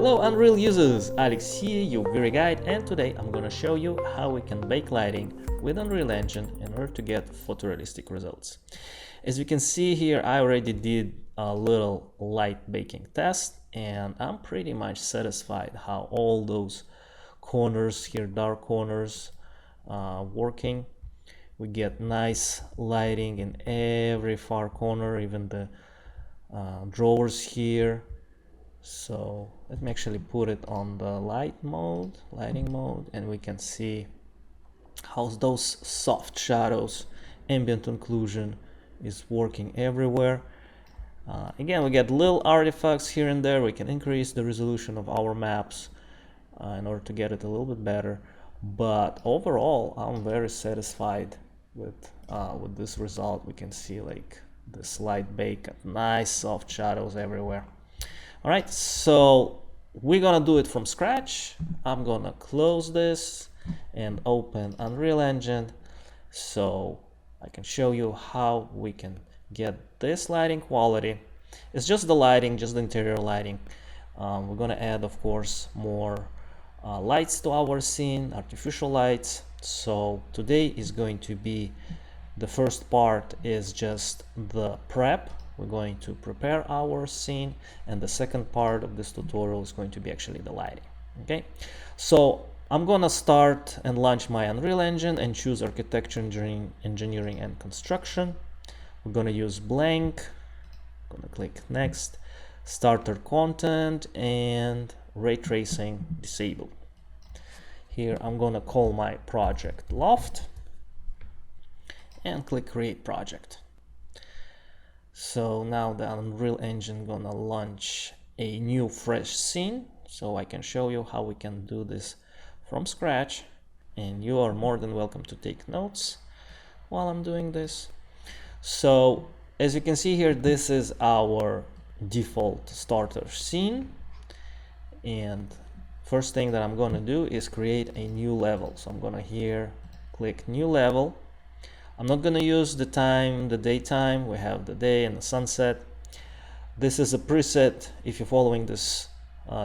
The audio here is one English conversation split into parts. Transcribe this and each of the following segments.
Hello Unreal users, Alex here, your very guide, and today I'm gonna show you how we can bake lighting with Unreal Engine in order to get photorealistic results. As you can see here, I already did a little light baking test and I'm pretty much satisfied how all those corners here, dark corners, working. We get nice lighting in every far corner, even the drawers here. So let me actually put it on the lighting mode, and we can see how those soft shadows, ambient occlusion is working everywhere. Again, we get little artifacts here and there. We can increase the resolution of our maps in order to get it a little bit better. But overall, I'm very satisfied with this result. We can see like this light bake, nice soft shadows everywhere. All right, so we're gonna do it from scratch. I'm gonna close this and open Unreal Engine so I can show you how we can get this lighting quality. It's just the lighting, just the interior lighting. We're gonna add, of course, more lights to our scene, artificial lights. So today is going to be, the first part is just the prep. We're going to prepare our scene, and the second part of this tutorial is going to be actually the lighting. Okay, so I'm gonna start and launch my Unreal Engine and choose architecture, engineering and construction. We're gonna use blank. I'm gonna click next, starter content, and ray tracing disabled. Here I'm gonna call my project loft and click create project. So now the Unreal Engine gonna launch a new fresh scene, so I can show you how we can do this from scratch, and you are more than welcome to take notes while I'm doing this. So as you can see here, this is our default starter scene, and first thing that I'm gonna do is create a new level. So I'm gonna here click new level. I'm not going to use the time, the daytime. We have the day and the sunset. This is a preset. If you're following this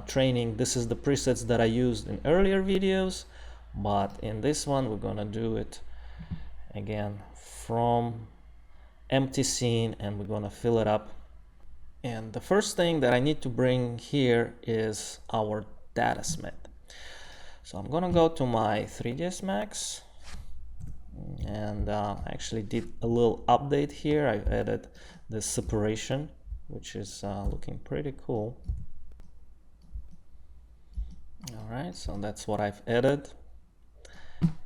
training, this is the presets that I used in earlier videos, but in this one we're going to do it again from empty scene, and we're going to fill it up. And the first thing that I need to bring here is our datasmith. So I'm going to go to my 3ds Max, and I actually did a little update here. I've added this separation, which is looking pretty cool. All right, so that's what I've added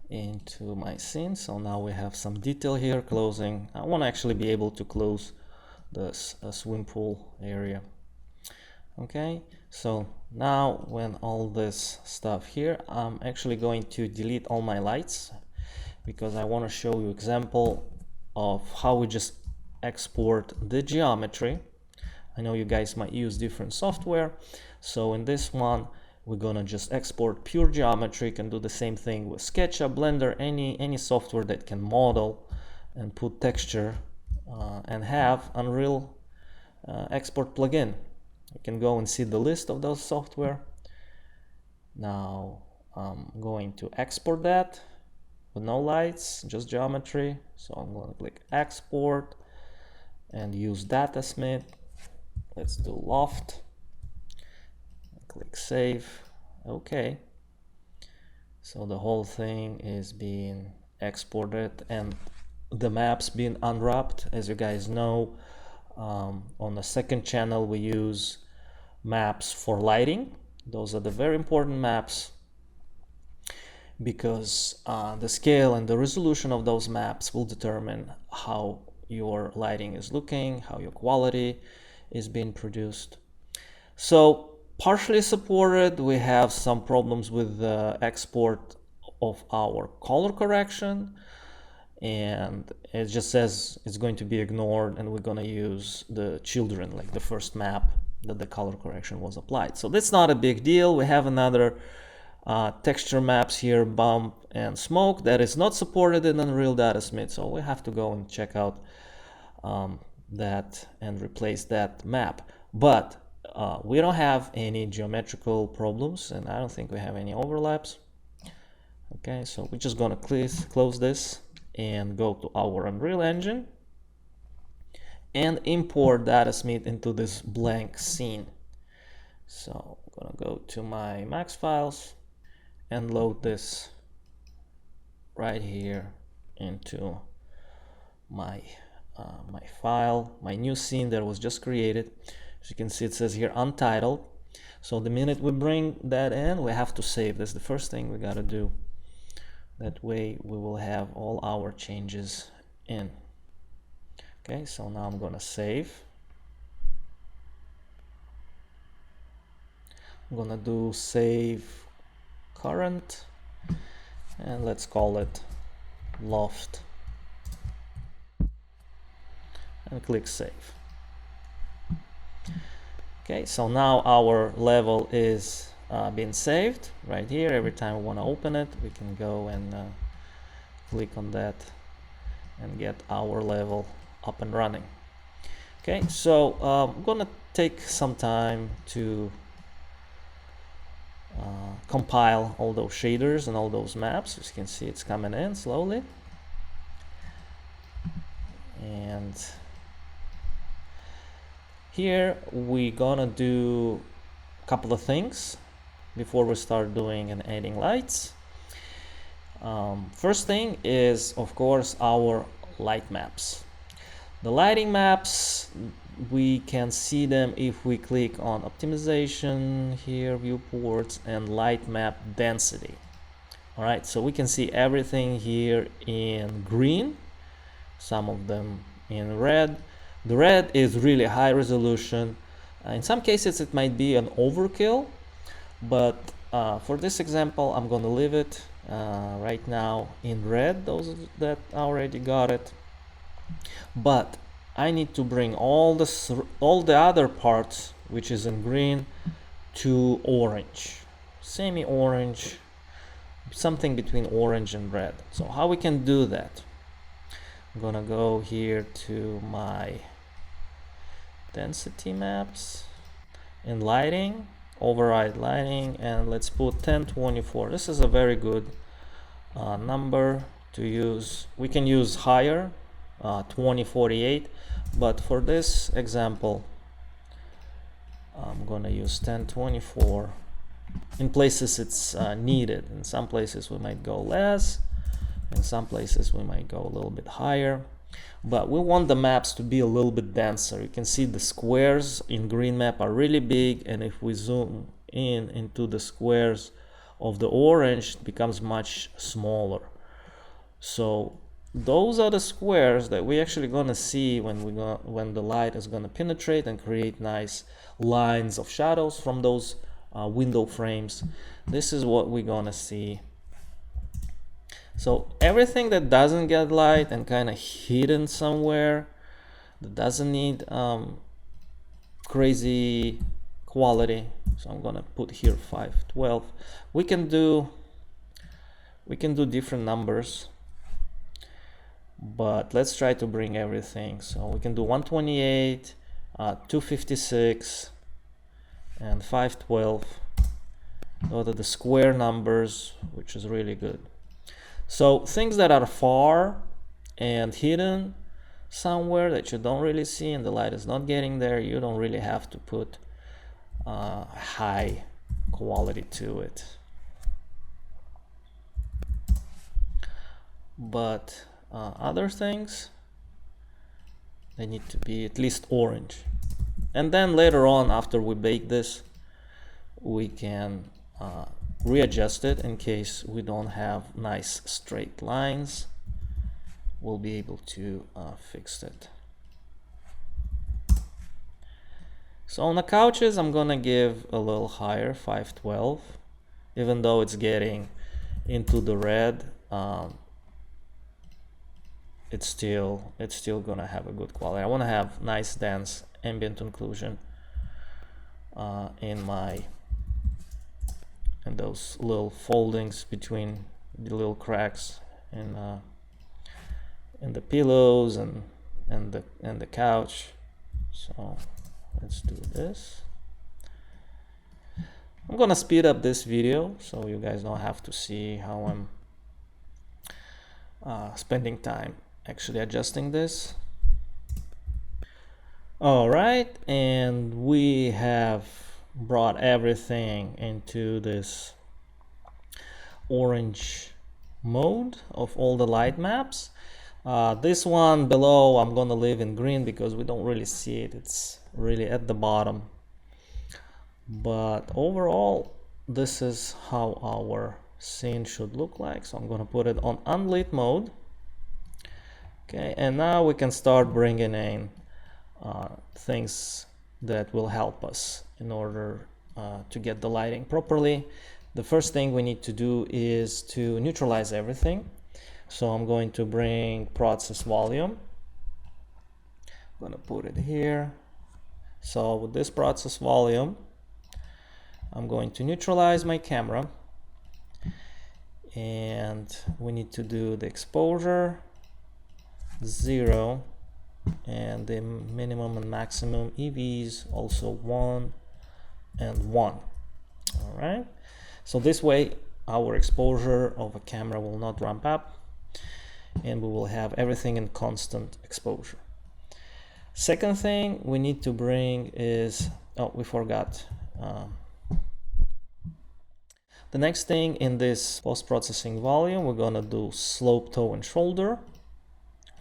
into my scene. So now we have some detail here closing. I want to actually be able to close this swim pool area. Okay, so now when all this stuff here, I'm actually going to delete all my lights, because I want to show you example of how we just export the geometry. I know you guys might use different software, so in this one we're gonna just export pure geometry. You can do the same thing with SketchUp, Blender, any software that can model and put texture and have Unreal export plugin. You can go and see the list of those software. Now I'm going to export that with no lights, just geometry. So I'm going to click export and use datasmith. Let's do loft. Click save. Okay. So the whole thing is being exported and the maps being unwrapped. As you guys know, on the second channel we use maps for lighting. Those are the very important maps, because the scale and the resolution of those maps will determine how your lighting is looking, how your quality is being produced. So partially supported, we have some problems with the export of our color correction, and it just says it's going to be ignored, and we're going to use the children, like the first map that the color correction was applied. So that's not a big deal. We have another texture maps here, bump and smoke, that is not supported in Unreal Datasmith, so we have to go and check out that and replace that map. But we don't have any geometrical problems, and I don't think we have any overlaps. Okay, so we're just gonna close this and go to our Unreal Engine and import Datasmith into this blank scene. So I'm gonna go to my Max files and load this right here into my my file, my new scene that was just created. As you can see, it says here Untitled. So the minute we bring that in, we have to save. That's the first thing we gotta do. That way we will have all our changes in. Okay, so now I'm gonna save. I'm gonna do save current, and let's call it loft, and click save. Okay, so now our level is being saved right here. Every time we want to open it, we can go and click on that and get our level up and running. Okay, so I'm gonna take some time to compile all those shaders and all those maps. As you can see, it's coming in slowly. And here we're gonna do a couple of things before we start doing and adding lights. First thing is, of course, our light maps. The lighting maps, we can see them if we click on optimization here, viewports, and light map density. All right, so we can see everything here in green, some of them in red. The red is really high resolution. In some cases it might be an overkill, but for this example I'm going to leave it right now in red, those that already got it. But I need to bring all the other parts which is in green to orange, semi-orange, something between orange and red. So how we can do that? I'm gonna go here to my density maps, in lighting, override lighting, and let's put 1024. This is a very good number to use. We can use higher, 2048, but for this example I'm gonna use 1024. In places it's needed. In some places we might go less, in some places we might go a little bit higher, but we want the maps to be a little bit denser. You can see the squares in green map are really big, and if we zoom in into the squares of the orange, it becomes much smaller. So those are the squares that we're actually gonna see when the light is gonna penetrate and create nice lines of shadows from those window frames. This is what we're gonna see. So everything that doesn't get light and kind of hidden somewhere, that doesn't need crazy quality, so I'm gonna put here 512. We can do different numbers, but let's try to bring everything. So we can do 128, 256, and 512. Those are the square numbers, which is really good. So things that are far and hidden somewhere that you don't really see and the light is not getting there, you don't really have to put high quality to it. But other things, they need to be at least orange. And then later on, after we bake this, we can readjust it in case we don't have nice straight lines. We'll be able to fix it. So on the couches, I'm gonna give a little higher, 512, even though it's getting into the red. It's still gonna have a good quality. I want to have nice dense ambient occlusion in those little foldings between the little cracks in the pillows and the couch. So let's do this. I'm gonna speed up this video so you guys don't have to see how I'm spending time actually adjusting this. All right, and we have brought everything into this orange mode of all the light maps. This one below I'm gonna leave in green because we don't really see it, it's really at the bottom. But overall, this is how our scene should look like. So I'm gonna put it on unlit mode. Okay, and now we can start bringing in things that will help us in order to get the lighting properly. The first thing we need to do is to neutralize everything. So I'm going to bring process volume. I'm gonna put it here. So with this process volume, I'm going to neutralize my camera, and we need to do the exposure 0 and the minimum and maximum EVs also 1 and 1. All right, so this way our exposure of a camera will not ramp up and we will have everything in constant exposure. Second thing we need to bring is, oh, we forgot. The next thing in this post-processing volume, we're gonna do slope, toe, and shoulder,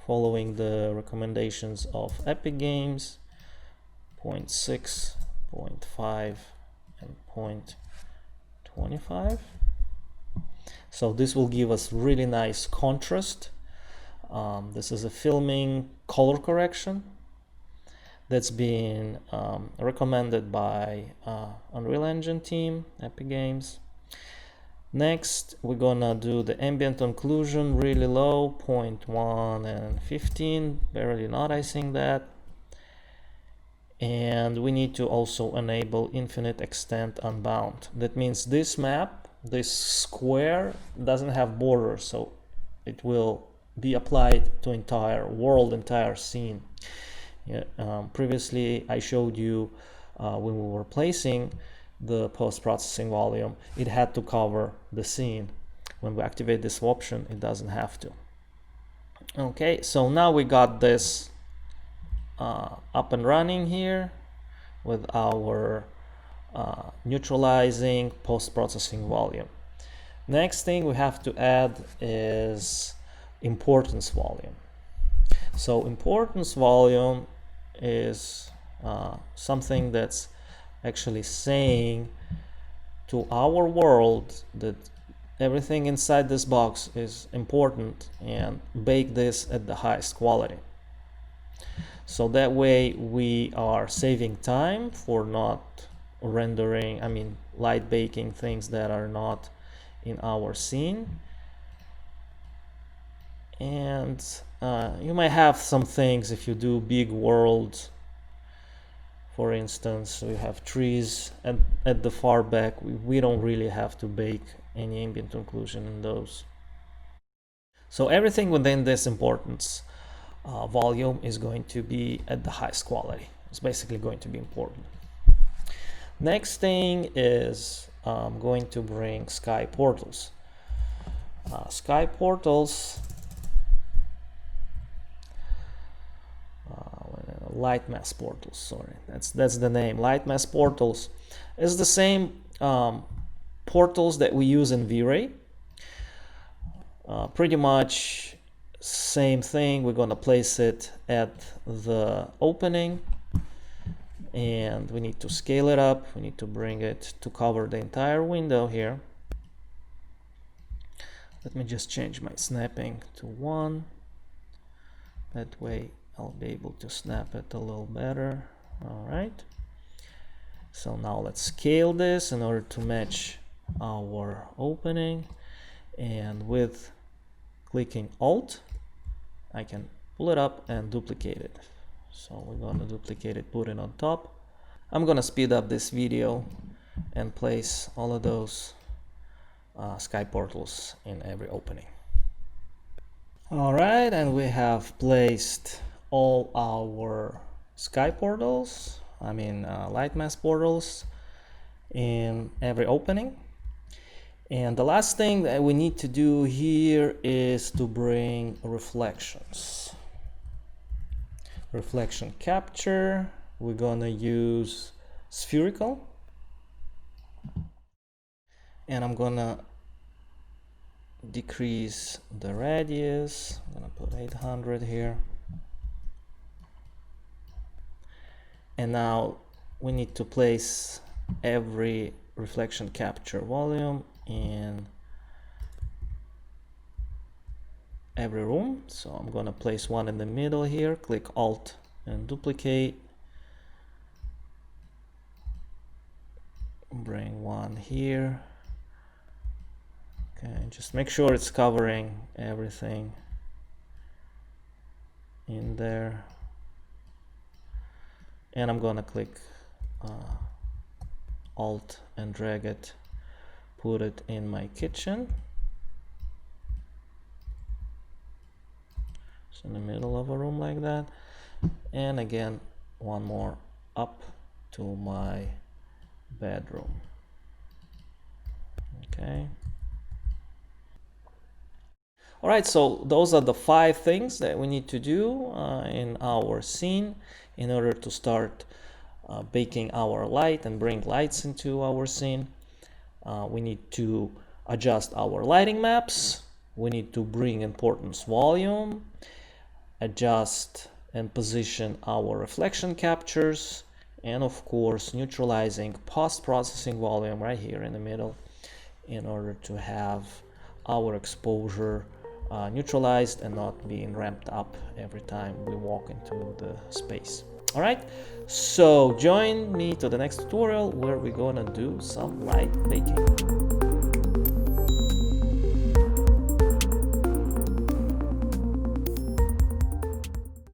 following the recommendations of Epic Games, 0.6, 0.5, and 0.25. So this will give us really nice contrast. This is a filming color correction that's been recommended by Unreal Engine team, Epic Games. Next, we're gonna do the ambient occlusion really low, 0.1 and 15, barely noticing that. And we need to also enable infinite extent unbound. That means this map, this square, doesn't have borders, so it will be applied to entire world, entire scene. Yeah, previously I showed you when we were placing the post-processing volume, it had to cover the scene. When we activate this option, it doesn't have to. Okay, so now we got this up and running here with our neutralizing post-processing volume. Next thing we have to add is importance volume. So importance volume is something that's actually saying to our world that everything inside this box is important and bake this at the highest quality. So that way we are saving time for not rendering, light baking things that are not in our scene. And you might have some things if you do big worlds. For instance, we have trees and at the far back, we don't really have to bake any ambient occlusion in those. So everything within this importance volume is going to be at the highest quality. It's basically going to be important. Next thing is I'm going to bring sky portals. Sky portals, light mass portals, sorry, that's the name. Light mass portals is the same portals that we use in V-Ray. Pretty much same thing. We're gonna place it at the opening and we need to scale it up. We need to bring it to cover the entire window here. Let me just change my snapping to 1. That way I'll be able to snap it a little better. All right. So now let's scale this in order to match our opening. And with clicking Alt, I can pull it up and duplicate it. So we're going to duplicate it, put it on top. I'm going to speed up this video and place all of those sky portals in every opening. All right, and we have placed all our sky portals, light mass portals, in every opening. And the last thing that we need to do here is to bring reflections. Reflection capture, we're gonna use spherical. And I'm gonna decrease the radius. I'm gonna put 800 here. And now we need to place every reflection capture volume in every room. So I'm gonna place one in the middle here, click Alt and duplicate. Bring one here. Okay, just make sure it's covering everything in there. And I'm gonna click Alt and drag it, put it in my kitchen. So in the middle of a room like that. And again, one more up to my bedroom. Okay. All right, so those are the 5 things that we need to do in our scene in order to start baking our light and bring lights into our scene. We need to adjust our lighting maps. We need to bring importance volume, adjust and position our reflection captures, and of course neutralizing post-processing volume right here in the middle in order to have our exposure neutralized and not being ramped up every time we walk into the space. All right, so join me to the next tutorial where we're gonna do some light baking.